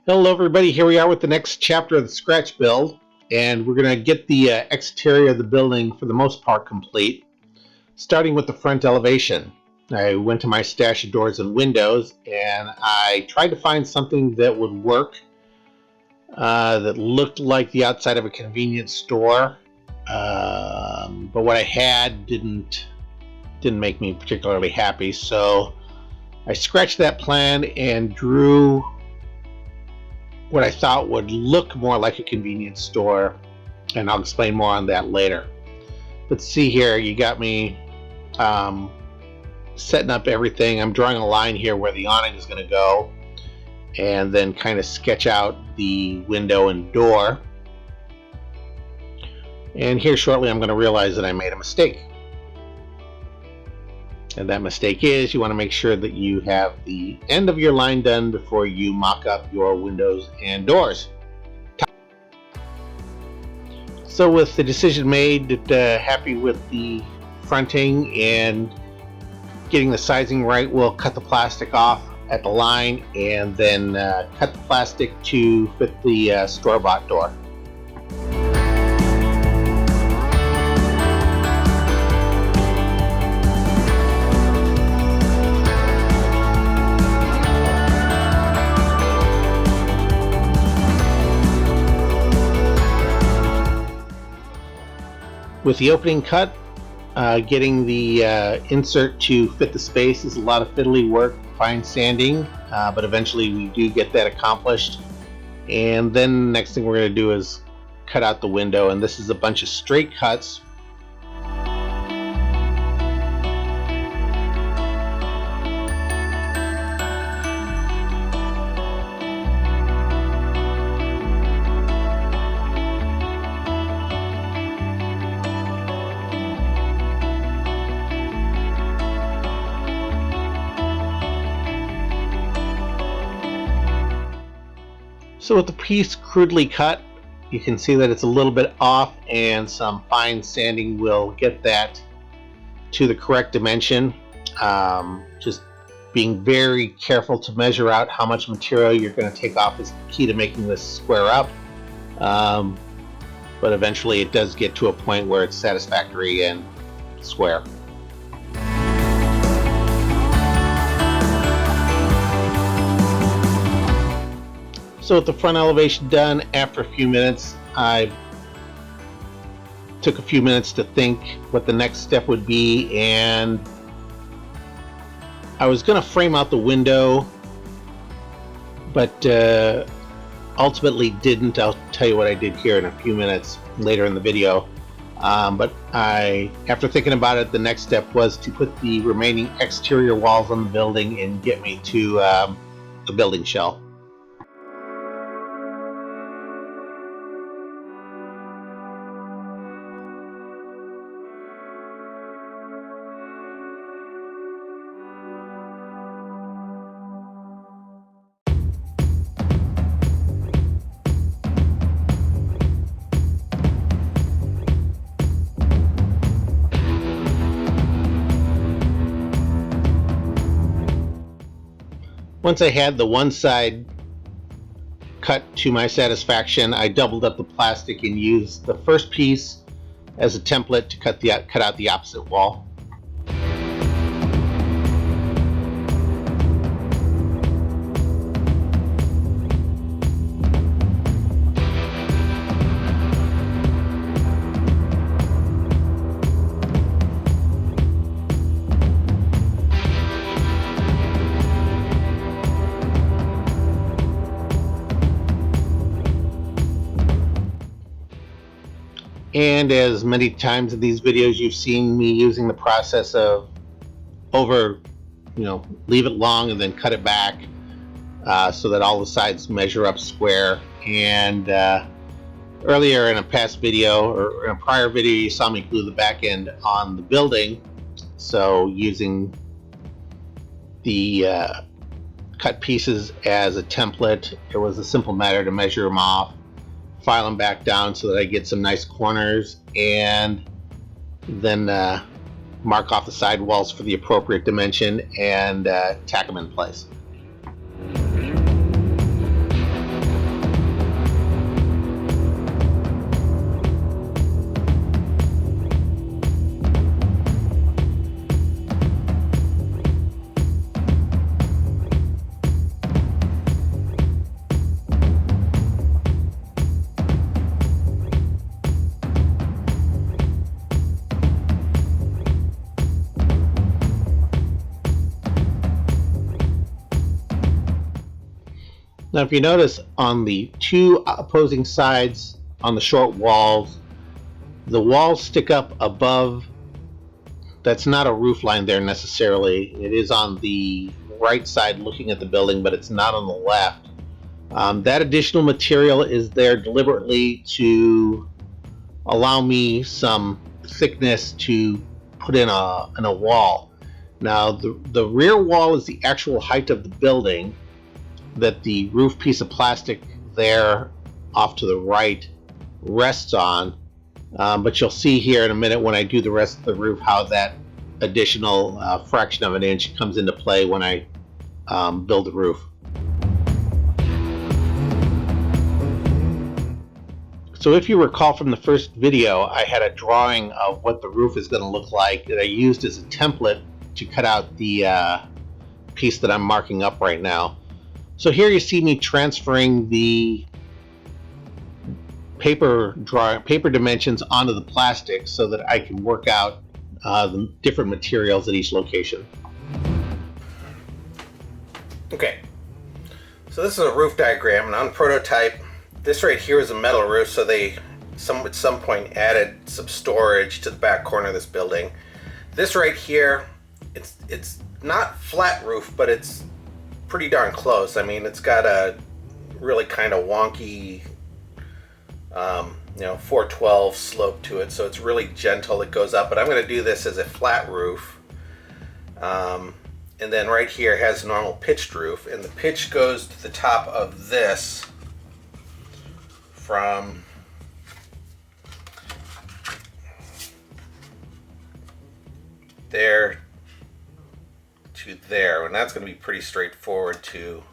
Hello everybody, here we are with the next chapter of the Scratch build, and we're going to get the exterior of the building for the most part complete, starting with the front elevation. I went to my stash of doors and windows and I tried to find something that would work that looked like the outside of a convenience store, but what I had didn't make me particularly happy, so I scratched that plan and drew what I thought would look more like a convenience store, and I'll explain more on that later. Let's see here, you got me setting up everything. I'm drawing a line here where the awning is going to go, and then kind of sketch out the window and door. And here shortly I'm going to realize that I made a mistake. And that mistake is you want to make sure that you have the end of your line done before you mock up your windows and doors. So with the decision made, happy with the fronting and getting the sizing right, we'll cut the plastic off at the line and then cut the plastic to fit the store-bought door. With the opening cut, getting the insert to fit the space is a lot of fiddly work, fine sanding, but eventually we do get that accomplished. And then the next thing we're going to do is cut out the window, and this is a bunch of straight cuts. So with the piece crudely cut, you can see that it's a little bit off, and some fine sanding will get that to the correct dimension. Just being very careful to measure out how much material you're going to take off is key to making this square up. But eventually it does get to a point where it's satisfactory and square. So with the front elevation done, after a few minutes, I took a few minutes to think what the next step would be, and I was going to frame out the window, but ultimately didn't. I'll tell you what I did here in a few minutes later in the video. But after thinking about it, the next step was to put the remaining exterior walls on the building and get me to the building shell. Once I had the one side cut to my satisfaction, I doubled up the plastic and used the first piece as a template to cut out the opposite wall. And as many times in these videos you've seen me using the process of leave it long and then cut it back so that all the sides measure up square. And earlier in a past video, or in a prior video, you saw me glue the back end on the building. So using the cut pieces as a template, it was a simple matter to measure them off, file them back down so that I get some nice corners, and then mark off the side walls for the appropriate dimension and tack them in place. Now, if you notice on the two opposing sides on the short walls, the walls stick up above. That's not a roof line there necessarily. It is on the right side looking at the building, but it's not on the left. That additional material is there deliberately to allow me some thickness to put in a wall. Now, the rear wall is the actual height of the building that the roof piece of plastic there off to the right rests on. But you'll see here in a minute when I do the rest of the roof how that additional fraction of an inch comes into play when I build the roof. So if you recall from the first video, I had a drawing of what the roof is going to look like that I used as a template to cut out the piece that I'm marking up right now. So here you see me transferring the paper dimensions onto the plastic so that I can work out the different materials at each location. Okay, so this is a roof diagram, and on prototype, this right here is a metal roof, so they at some point added some storage to the back corner of this building. This right here, it's not flat roof, but it's pretty darn close. I mean, it's got a really kind of wonky 412 slope to it, so it's really gentle. It goes up, but I'm going to do this as a flat roof. And then right here has a normal pitched roof, and the pitch goes to the top of this from there to there, and that's going to be pretty straightforward to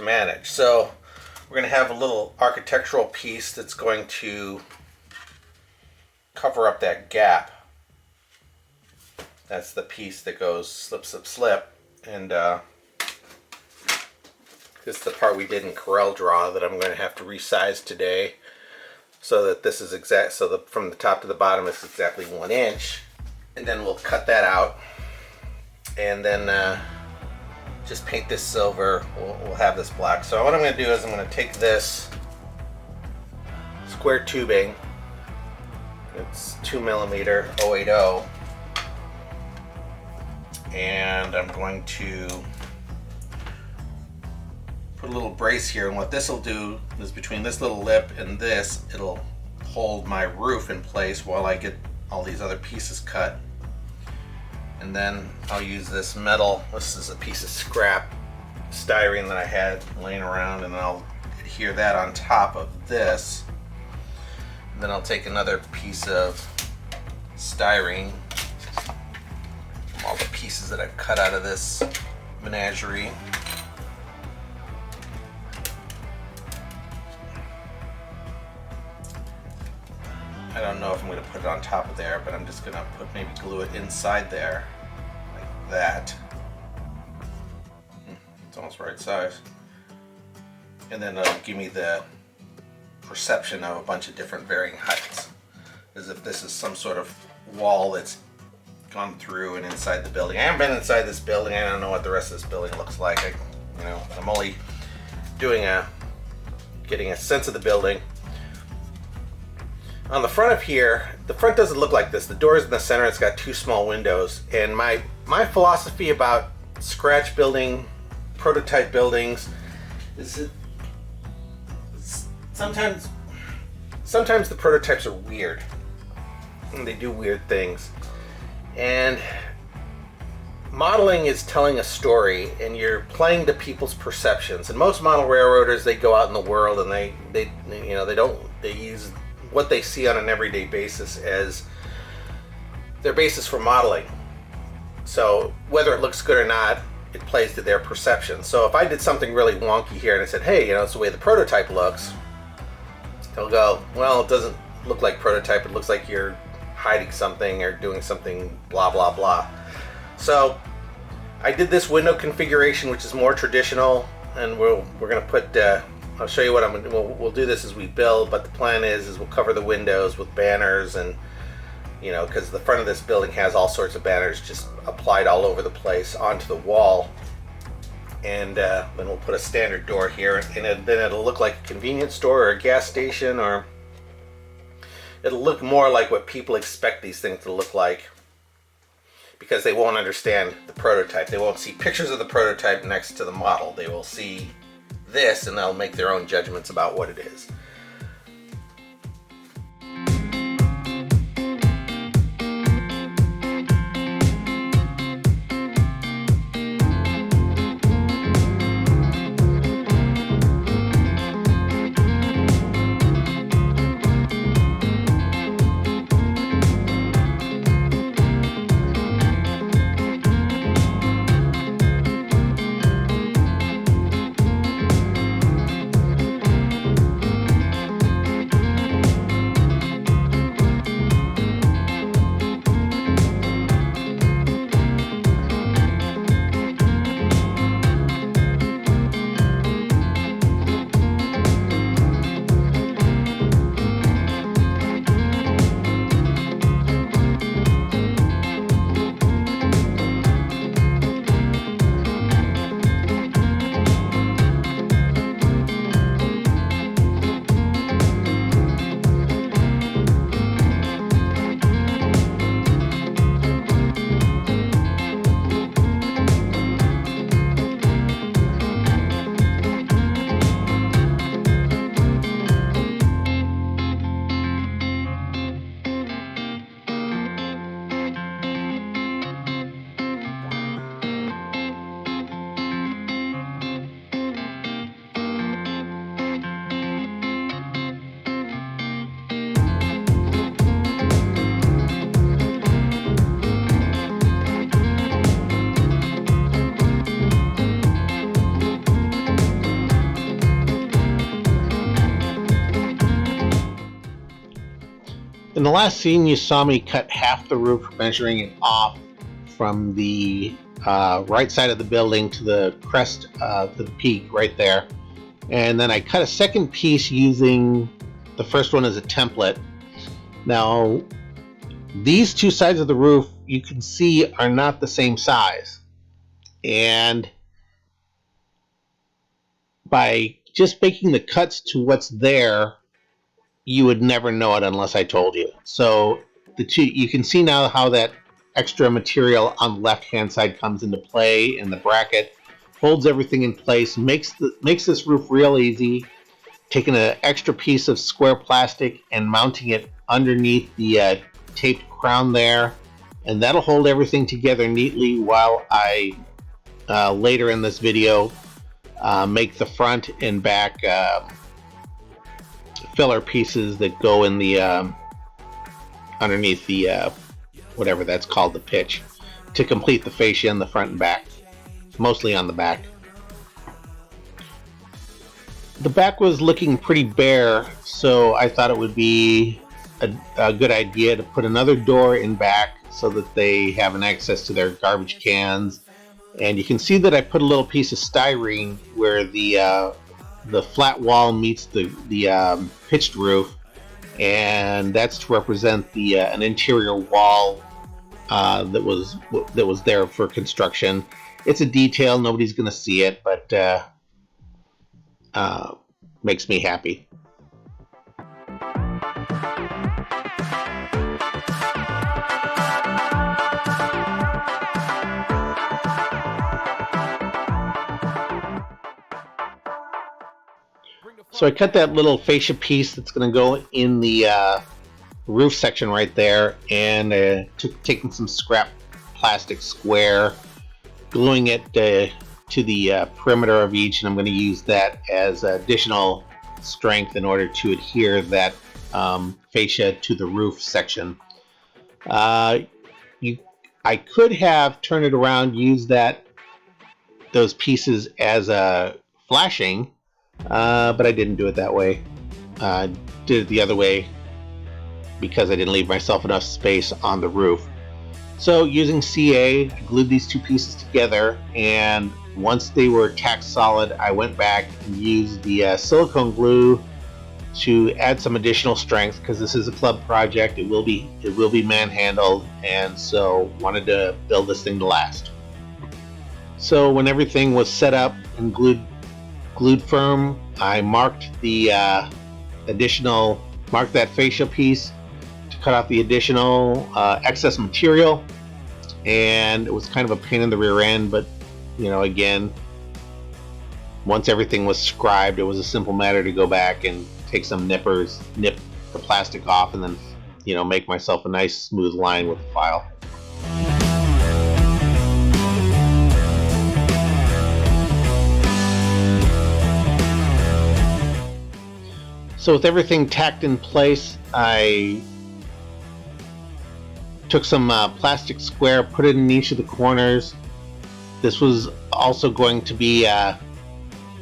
manage. So we're going to have a little architectural piece that's going to cover up that gap. That's the piece that goes slip, slip, slip, and this is the part we did in Corel Draw that I'm going to have to resize today so that this is exact, so from the top to the bottom is exactly 1 inch, and then we'll cut that out, and then just paint this silver. We'll have this black. So what I'm going to do is I'm going to take this square tubing, it's 2mm 080, and I'm going to put a little brace here, and what this will do is between this little lip and this, it'll hold my roof in place while I get all these other pieces cut. And then I'll use this metal, this is a piece of scrap styrene that I had laying around, and I'll adhere that on top of this. And then I'll take another piece of styrene from all the pieces that I've cut out of this menagerie. I don't know if I'm going to put it on top of there, but I'm just going to maybe glue it inside there, like that. It's almost right size. And then it'll give me the perception of a bunch of different varying heights, as if this is some sort of wall that's gone through and inside the building. I haven't been inside this building. I don't know what the rest of this building looks like. I'm only getting a sense of the building. On the front of here, the front doesn't look like this. The door is in the center. It's got 2 small windows. And my philosophy about scratch building, prototype buildings, is that sometimes the prototypes are weird, and they do weird things. And modeling is telling a story, and you're playing to people's perceptions. And most model railroaders, they go out in the world and they use what they see on an everyday basis as their basis for modeling. So whether it looks good or not, it plays to their perception. So if I did something really wonky here and I said, hey, it's the way the prototype looks, they'll go, well, it doesn't look like prototype. It looks like you're hiding something or doing something blah, blah, blah. So I did this window configuration, which is more traditional, and we're going to put I'll show you what I'm going to do. We'll do this as we build, but the plan is we'll cover the windows with banners, and because the front of this building has all sorts of banners just applied all over the place onto the wall. and then we'll put a standard door here, and then it'll look like a convenience store or a gas station, or it'll look more like what people expect these things to look like, because they won't understand the prototype. They won't see pictures of the prototype next to the model. They will see this and they'll make their own judgments about what it is. In the last scene, you saw me cut half the roof, measuring it off from the right side of the building to the crest, to the peak right there. And then I cut a second piece using the first one as a template. Now, these two sides of the roof, you can see, are not the same size. And by just making the cuts to what's there, you would never know it unless I told you. So the two, you can see now how that extra material on the left hand side comes into play, and the bracket holds everything in place, makes this roof real easy. Taking an extra piece of square plastic and mounting it underneath the taped crown there, and that'll hold everything together neatly while I later in this video make the front and back filler pieces that go in the underneath the whatever that's called, the pitch, to complete the fascia in the front and back, mostly on the back. The back was looking pretty bare, so I thought it would be a good idea to put another door in back so that they have an access to their garbage cans. And you can see that I put a little piece of styrene where the flat wall meets the pitched roof, and that's to represent the an interior wall that was there for construction. It's a detail, nobody's gonna see it, but makes me happy. So I cut that little fascia piece that's going to go in the roof section right there, and taking some scrap plastic square, gluing it to the perimeter of each, and I'm going to use that as additional strength in order to adhere that fascia to the roof section. I could have turned it around, used those pieces as a flashing, but I didn't do it that way. Did it the other way because I didn't leave myself enough space on the roof. So using CA, I glued these two pieces together, and once they were tacked solid, I went back and used the silicone glue to add some additional strength, because this is a club project. It will be manhandled, and so wanted to build this thing to last. So when everything was set up and glued firm, I marked the marked that fascia piece to cut off the additional excess material, and it was kind of a pain in the rear end, but again, once everything was scribed, it was a simple matter to go back and take some nippers, nip the plastic off, and then make myself a nice smooth line with the file. So with everything tacked in place, I took some plastic square, put it in each of the corners. This was also going to be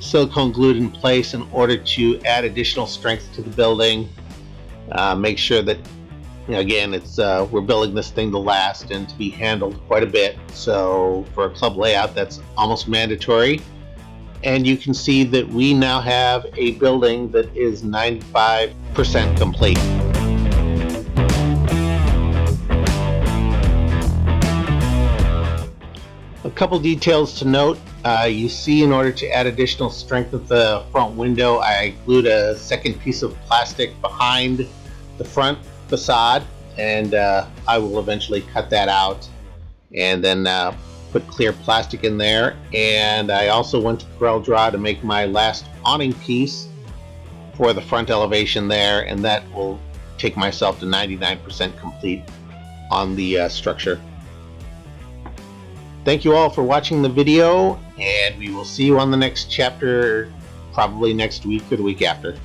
silicone glued in place in order to add additional strength to the building. Make sure that, again, it's we're building this thing to last and to be handled quite a bit. So for a club layout, that's almost mandatory. And you can see that we now have a building that is 95% complete. A couple details to note. You see, in order to add additional strength at the front window, I glued a second piece of plastic behind the front facade, and I will eventually cut that out and then put clear plastic in there. And I also went to Corel Draw to make my last awning piece for the front elevation there, and that will take myself to 99% complete on the structure. Thank you all for watching the video, and we will see you on the next chapter, probably next week or the week after.